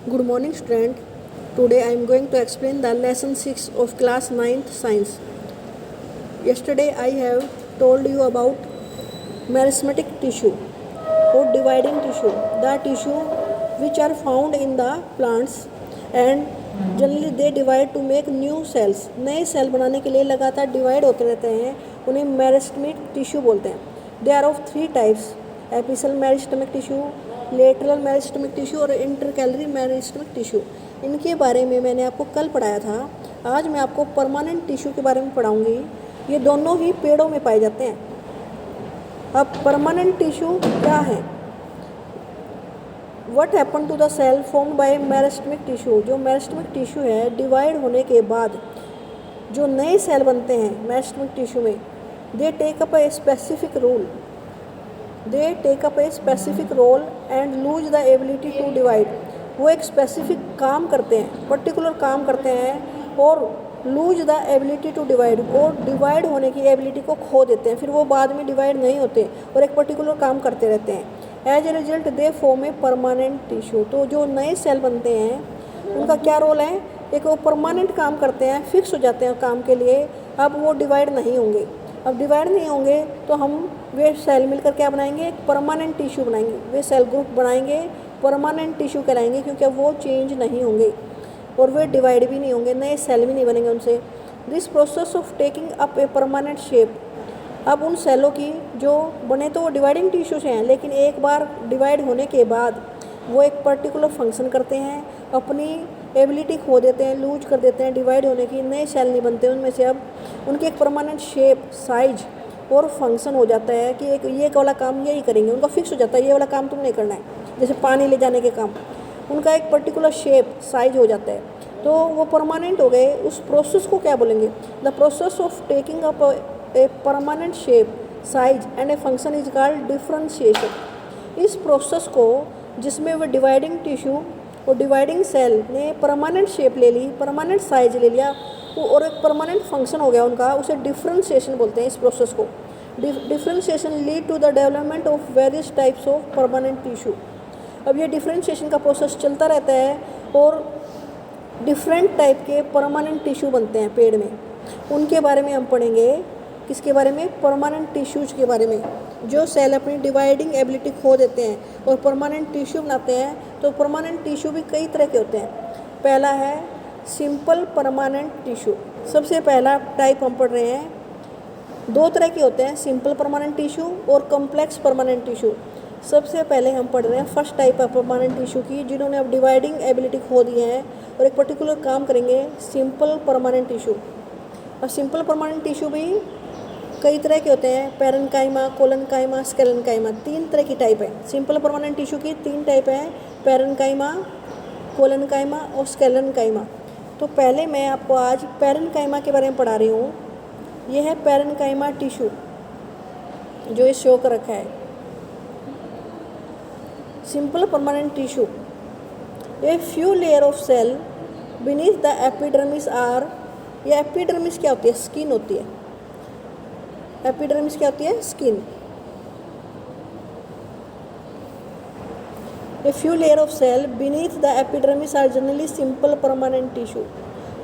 Good morning, student. Today I am going to explain the lesson 6 of class 9th science. Yesterday I have told you about meristematic tissue or dividing tissue, the tissue which are found in the plants and generally they divide to make new cells. नए cell बनाने के लिए लगातार divide होते रहते हैं, उन्हें मेरिस्टेमिक tissue बोलते हैं. They are of 3 types: apical meristematic tissue, lateral meristematic tissue और इंटरकैलरी मेरिस्टेमिक टिश्यू. इनके बारे में मैंने आपको कल पढ़ाया था. आज मैं आपको परमानेंट टिश्यू के बारे में पढ़ाऊंगी. ये दोनों ही पेड़ों में पाए जाते हैं. अब परमानेंट टिश्यू क्या है? What happen to the cell formed by meristematic tissue. जो मेरिस्टेमिक टिश्यू है, डिवाइड होने के बाद जो नए सेल बनते हैं मेरिस्टेमिक टिश्यू में, they take up a specific role and lose the ability to divide. वो एक स्पेसिफिक काम करते हैं, पर्टिकुलर काम करते हैं और lose the ability to divide, और डिवाइड होने की एबिलिटी को खो देते हैं. फिर वो बाद में डिवाइड नहीं होते और एक पर्टिकुलर काम करते रहते हैं. As a result they form a permanent tissue. तो जो नए सेल बनते हैं उनका क्या रोल है? एक वो परमानेंट काम करते हैं, फिक्स हो जाते हैं काम के लिए. अब वो डिवाइड नहीं होंगे. अब डिवाइड नहीं होंगे तो हम वे सेल मिलकर क्या बनाएंगे? एक परमानेंट टिश्यू बनाएंगे. वे सेल ग्रुप बनाएंगे, परमानेंट टिश्यू कहलाएंगे, क्योंकि अब वो चेंज नहीं होंगे और वे डिवाइड भी नहीं होंगे, नए सेल भी नहीं बनेंगे उनसे. This process of taking up a permanent shape. अब उन सेलों की जो बने तो वो डिवाइडिंग टिश्यू से हैं, लेकिन एक बार डिवाइड होने के बाद वो एक पर्टिकुलर फंक्शन करते हैं, अपनी एबिलिटी खो देते हैं, लूज कर देते हैं डिवाइड होने की, नए सेल नहीं बनते उनमें से. अब उनकी एक परमानेंट शेप, साइज और फंक्शन हो जाता है कि एक ये वाला काम यही करेंगे. उनका फिक्स हो जाता है, ये वाला काम तुम नहीं करना है. जैसे पानी ले जाने के काम, उनका एक पर्टिकुलर शेप, साइज हो जाता है, तो वो परमानेंट हो गए. उस प्रोसेस को क्या बोलेंगे? The process of taking up a permanent shape, size and a function is called differentiation. इस प्रोसेस को, जिसमें वो डिवाइडिंग टिश्यू और डिवाइडिंग सेल ने परमानेंट शेप ले ली, परमानेंट साइज ले लिया और एक परमानेंट फंक्शन हो गया उनका, उसे डिफरेंशिएशन बोलते हैं. इस प्रोसेस को differentiation lead to the development of various types of permanent tissue. अब ये डिफरेंशिएशन का प्रोसेस चलता रहता है और डिफरेंट टाइप के परमानेंट टिश्यू बनते हैं पेड़ में. उनके बारे में हम पढ़ेंगे. किसके बारे में? परमानेंट टिश्यूज के बारे में. जो सेल अपनी डिवाइडिंग एबिलिटी खो देते हैं और परमानेंट टिश्यू बनाते हैं. तो परमानेंट टिश्यू भी कई तरह के होते हैं. पहला है सिंपल परमानेंट टिश्यू. सबसे पहला टाइप हम पढ़ रहे हैं. 2 तरह के होते हैं, सिंपल परमानेंट टिश्यू और कॉम्प्लेक्स परमानेंट टिश्यू. सबसे पहले हम पढ़ रहे हैं first type of permanent tissue की, जिन्होंने अब डिवाइडिंग एबिलिटी खो दी है और एक पर्टिकुलर काम करेंगे, सिंपल परमानेंट टिश्यू. और सिंपल परमानेंट टिश्यू भी कई तरह के होते हैं, पैरेन्काइमा, कोलेनकाइमा, स्केलेनकाइमा. 3 तरह की टाइप है. सिंपल परमानेंट टिश्यू की 3 टाइप हैं, पैरेन्काइमा, कोलेनकाइमा और स्केलेनकाइमा. तो पहले मैं आपको आज पैरेन्काइमा के बारे में पढ़ा रही हूँ. यह है पैरेन्काइमा टिश्यू जो इस शो कर रखा है. Simple permanent tissue, a few layer of cell beneath the epidermis are. ये एपिडर्मिस क्या होती है? स्किन होती है. एपिडर्मिस क्या होती है? Skin. A few layer of cell beneath the epidermis are generally simple permanent tissue.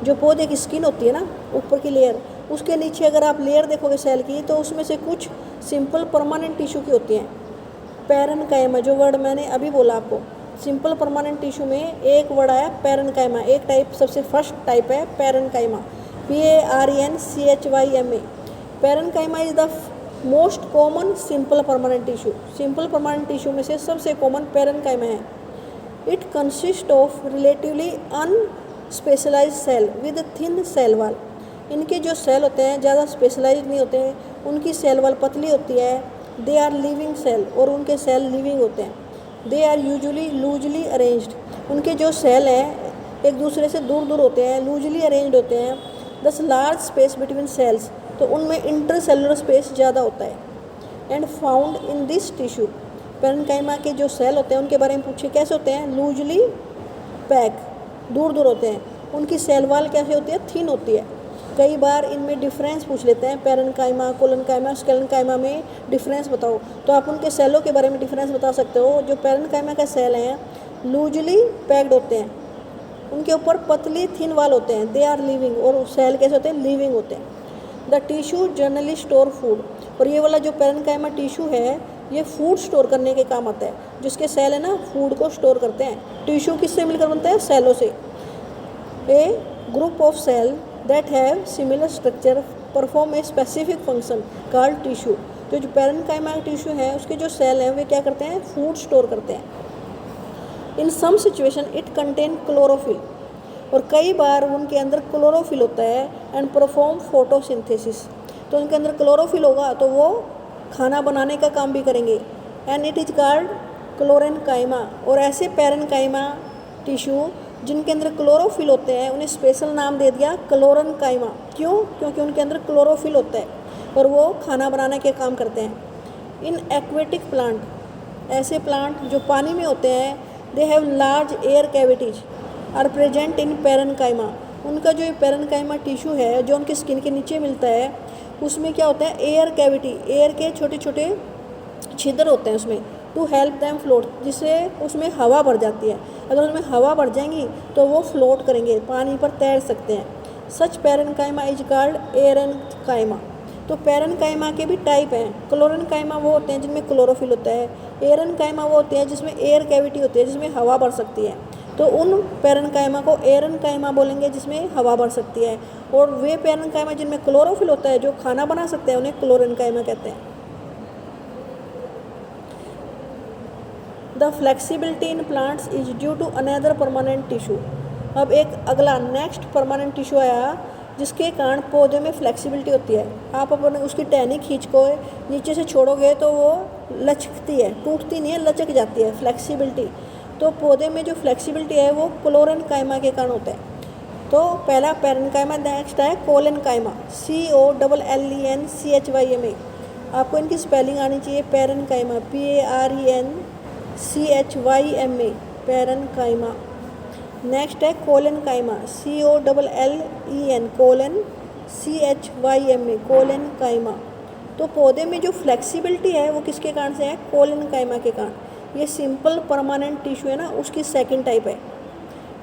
जो पौधे की स्किन होती है ना, ऊपर की लेयर, उसके नीचे अगर आप लेयर देखोगे सेल की, तो उसमें से कुछ सिंपल परमानेंट टिश्यू की होती हैं. पैरेन्काइमा, जो वर्ड मैंने अभी बोला आपको, सिंपल परमानेंट टिश्यू में एक वर्ड आया पैरेन्काइमा. एक टाइप, सबसे फर्स्ट टाइप है parenchyma, PARENCHYMA. Parenchyma is the most common simple permanent tissue. Simple permanent tissue में से सबसे कॉमन पैरेन्काइमा है. It consist of relatively अनस्पेशलाइज्ड cell with thin cell wall. इनके जो सेल होते हैं ज़्यादा स्पेशलाइज नहीं होते हैं, उनकी सेल वॉल पतली होती है. दे आर लिविंग सेल, और उनके सेल लिविंग होते हैं. They are usually loosely arranged. उनके जो सेल हैं एक दूसरे से दूर दूर होते हैं, लूजली अरेंज्ड होते हैं. दस लार्ज स्पेस बिटवीन सेल्स, तो उनमें इंटरसेलुलर स्पेस ज़्यादा होता है. And found in this tissue. Parenchyma के जो सेल होते हैं उनके बारे में पूछे, कैसे होते हैं? लूजली पैक, दूर दूर होते हैं. उनकी सेल वॉल कैसे होती है? थिन होती है. कई बार इनमें डिफरेंस पूछ लेते हैं, पैरेन्काइमा, कोलेनकाइमा, स्केलेनकाइमा में डिफरेंस बताओ. तो आप उनके सेलों के बारे में डिफरेंस बता सकते हो. जो पैरेन्काइमा का सेल हैं लूजली पैक्ड होते हैं, उनके ऊपर पतली थिन वाल होते हैं, दे आर लिविंग, और सेल कैसे होते हैं, लिविंग होते हैं। The tissue generally store food, और ये वाला जो पैरेन्काइमा टिश्यू है ये फूड स्टोर करने के काम आता है, जिसके सेल है ना फूड को स्टोर करते हैं। टिश्यू किससे मिलकर बनता है, सेलों से। A group of cell that have similar structure perform a specific function called tissue. जो पैरेन्काइमा टिश्यू है उसके जो सेल हैं वे क्या करते हैं, फूड स्टोर करते हैं। In some situation it contain chlorophyll, और कई बार उनके अंदर क्लोरोफिल होता है, एंड परफॉर्म फोटोसिंथेसिस, तो उनके अंदर क्लोरोफिल होगा तो वो खाना बनाने का काम भी करेंगे। एंड इट इज कॉल्ड क्लोरेन्काइमा, और ऐसे पैरेन्काइमा टिश्यू जिनके अंदर क्लोरोफिल होते हैं उन्हें स्पेशल नाम दे दिया क्लोरेन्काइमा। क्यों? क्योंकि उनके अंदर क्लोरोफिल होता है और वो खाना बनाने के काम करते हैं। इन एक्वेटिक प्लांट, ऐसे प्लांट जो पानी में होते हैं, they have large air cavities are present in parenchyma, उनका जो पैरेन्काइमा टिश्यू है जो उनके स्किन के नीचे मिलता है उसमें क्या होता है, एयर कैविटी, एयर के छोटे छोटे छिद्र होते हैं उसमें, टू हेल्प दैम फ्लोट, जिससे उसमें हवा भर जाती है। अगर उसमें हवा भर जाएंगी तो वो फ्लोट करेंगे, पानी पर तैर सकते हैं। सच पैरेन्काइमा इज कॉल्ड एरेन्काइमा। तो पैरेन्काइमा के भी टाइप हैं। क्लोरेन्काइमा वो होते हैं जिनमें क्लोरोफिल होता है, एरेन्काइमा वो होते हैं जिसमें एयर कैविटी होती है, जिसमें हवा भर सकती है। तो उन पैरेन्काइमा को एरेन्काइमा बोलेंगे जिसमें हवा भर सकती है, और वे पैरेन्काइमा जिनमें क्लोरोफिल होता है जो खाना बना सकते हैं उन्हें क्लोरेन्काइमा कहते हैं। The flexibility in plants is due to another permanent tissue. अब एक अगला नेक्स्ट परमानेंट टिश्यू आया जिसके कारण पौधे में फ्लेक्सिबिलिटी होती है। आप अपने उसकी टहनी खींच को नीचे से छोड़ोगे तो वो लचकती है, टूटती नहीं है, लचक जाती है, फ्लेक्सिबिलिटी। तो पौधे में जो फ्लेक्सिबिलिटी है वो क्लोरेन्काइमा के कारण होता है। तो पहला पैरेन्काइमा, नेक्स्ट है कोलेन्काइमा, COLLENCHYMA। आपको इनकी स्पेलिंग आनी चाहिए, पैरेन्काइमा, PARENCHYMA, पैरेन्काइमा। नेक्स्ट है कोलेन्काइमा, COLLEN कोलेन्काइमा। तो पौधे में जो फ्लेक्सिबिलिटी है वो किसके कारण से है, कोलेन्काइमा के कारण। ये सिंपल परमानेंट टिश्यू है ना, उसकी सेकंड टाइप है।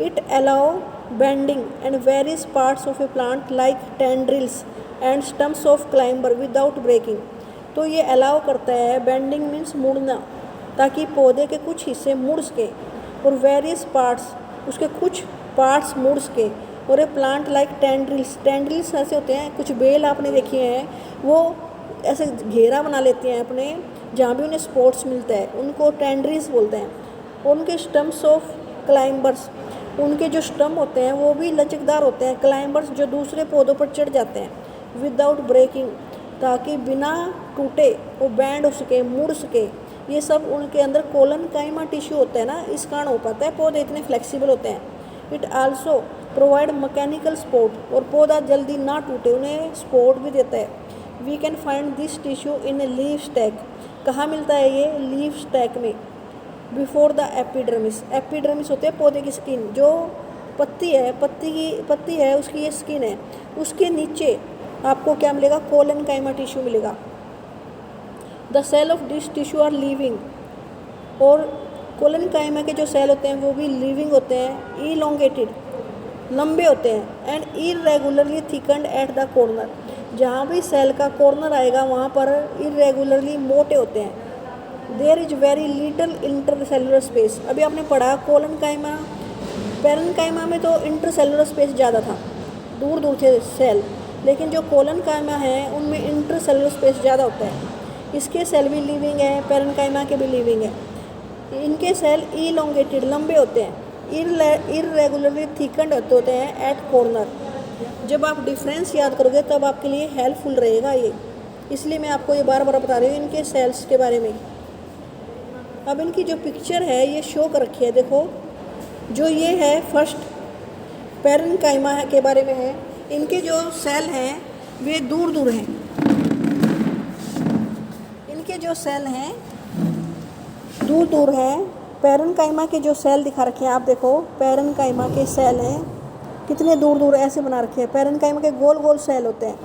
It allow bending and various parts of a plant like tendrils and stems of climber without breaking. तो ये अलाउ करता है, बेंडिंग मीन्स मुड़ना, ताकि पौधे के कुछ हिस्से मुड़ सके, और वेरियस पार्ट्स, उसके कुछ पार्ट्स मुड़ सके। और ए प्लांट लाइक टेंड्रिल्स, टेंड्रिल्स ऐसे होते हैं, कुछ बेल आपने देखी हैं, वो ऐसे घेरा बना लेती हैं अपने, जहाँ भी उन्हें स्पोर्ट्स मिलता है उनको टेंड्रिल्स बोलते हैं। उनके स्टम्स ऑफ क्लाइंबर्स, उनके जो स्टम होते हैं वो भी लचकदार होते हैं, क्लाइंबर्स जो दूसरे पौधों पर चढ़ जाते हैं, विदाउट ब्रेकिंग, ताकि बिना टूटे वो बैंड हो सके, मुड़ सके। ये सब उनके अंदर कोलेन्काइमा टिश्यू होता है ना, इस कारण हो पाता है, पौधे इतने फ्लेक्सिबल होते हैं। It also provide mechanical support, और पौधा जल्दी ना टूटे उन्हें सपोर्ट भी देता है। We can find this tissue in a leaf stalk. कहाँ मिलता है ये, लीफ स्टैक में, बिफोर द एपिडर्मिस। एपिडर्मिस होते हैं पौधे की स्किन, जो पत्ती है, पत्ती है उसकी ये स्किन है, उसके नीचे आपको क्या मिलेगा, कोलेन्काइमा टिश्यू मिलेगा। The cell of this tissue are living, और कोलेन्काइमा के जो सेल होते हैं वो भी लिविंग होते हैं, इलोंगेटेड, लंबे होते हैं, and irregularly thickened at the corner. जहाँ भी सेल का कॉर्नर आएगा वहाँ पर इरेगुलरली मोटे होते हैं। There is very little intercellular space. अभी आपने पढ़ा कोलेन्काइमा, पैरेन्काइमा में तो इंटरसेलुलर स्पेस ज़्यादा था, दूर दूर थे सेल, लेकिन जो कोलेन्काइमा है उनमें इंटरसेलुलर स्पेस ज़्यादा होता है। इसके सेल भी लिविंग है, पैरेन्काइमा के भी लिविंग है। इनके सेल इलोंगेटेड, लंबे होते हैं, इरेगुलरली थिकन्ड होते हैं एट कॉर्नर। जब आप डिफरेंस याद करोगे तब आपके लिए हेल्पफुल रहेगा ये, इसलिए मैं आपको ये बार बार बता रही हूँ इनके सेल्स के बारे में। अब इनकी जो पिक्चर है ये शो कर रखी है, देखो, जो ये है फर्स्ट पैरेन्काइमा के बारे में है। इनके जो सेल हैं वे दूर दूर हैं, इनके जो सेल हैं दूर दूर हैं। पैरेन्काइमा के जो सेल दिखा रखे हैं आप देखो, पैरेन्काइमा के सेल हैं कितने दूर दूर ऐसे बना रखे हैं। पैरेन्काइमा के गोल गोल सेल होते हैं।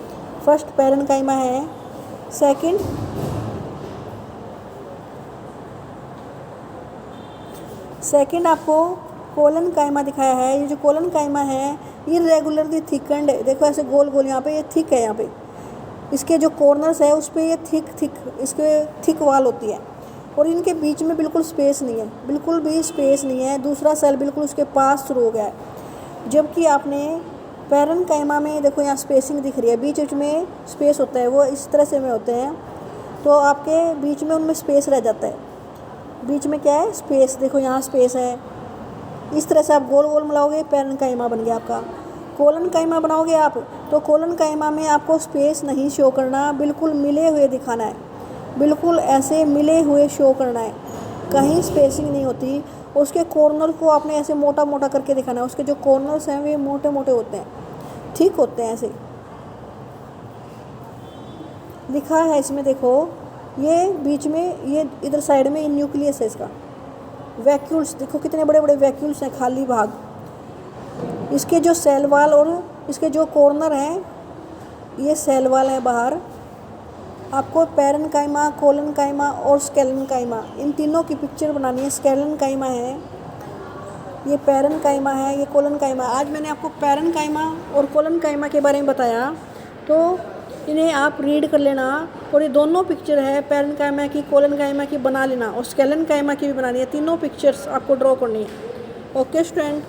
फर्स्ट पैरेन्काइमा है, सेकंड आपको कोलन काइमा दिखाया है। ये जो कोलन काइमा है इरेगुलरली थिकंड, देखो ऐसे गोल गोल यहाँ पे ये थिक है, यहाँ पे इसके जो कॉर्नर्स है उस पर ये थिक इसके थिक वाल होती है और इनके बीच में बिल्कुल स्पेस नहीं है, बिल्कुल भी स्पेस नहीं है। दूसरा सेल बिल्कुल उसके पास शुरू हो गया है। जबकि आपने पैरेन्काइमा में देखो यहाँ स्पेसिंग दिख रही है, बीच बीच में स्पेस होता है, वो इस तरह से में होते हैं तो आपके बीच में उनमें स्पेस रह जाता है। बीच में क्या है? स्पेस। देखो यहाँ स्पेस है। इस तरह से आप गोल गोल मिलाओगे, पैरेन्काइमा बन गया आपका। कोलन काइमा बनाओगे आप तो कोलन काइमा में आपको स्पेस नहीं शो करना, बिल्कुल मिले हुए दिखाना है, बिल्कुल ऐसे मिले हुए शो करना है, कहीं स्पेसिंग नहीं होती। उसके कॉर्नर को आपने ऐसे मोटा मोटा करके दिखाना है, उसके जो कॉर्नर्स हैं वे मोटे मोटे होते हैं, ठीक होते हैं, ऐसे लिखा है इसमें। देखो ये बीच में, ये इधर साइड में ये न्यूक्लियस है इसका। वैक्यूल्स देखो कितने बड़े बड़े वैक्यूल्स हैं, खाली भाग। इसके जो सेल वाल और इसके जो कॉर्नर हैं ये सेल वाल हैं बाहर। आपको पैरेन्काइमा, कोलन काइमा और स्केलेन्काइमा, इन तीनों की पिक्चर बनानी है। स्केलेन्काइमा है, ये पैरेन्काइमा है, ये कोलन काइमा। आज मैंने आपको पैरेन्काइमा और कोलन काइमा के बारे में बताया, तो इन्हें आप रीड कर लेना। और ये दोनों पिक्चर है पैरेन्काइमा की, कोलन काइमा की बना लेना और स्केलेन्काइमा की भी बनानी है। तीनों पिक्चर्स आपको ड्रॉ करनी है। Okay student.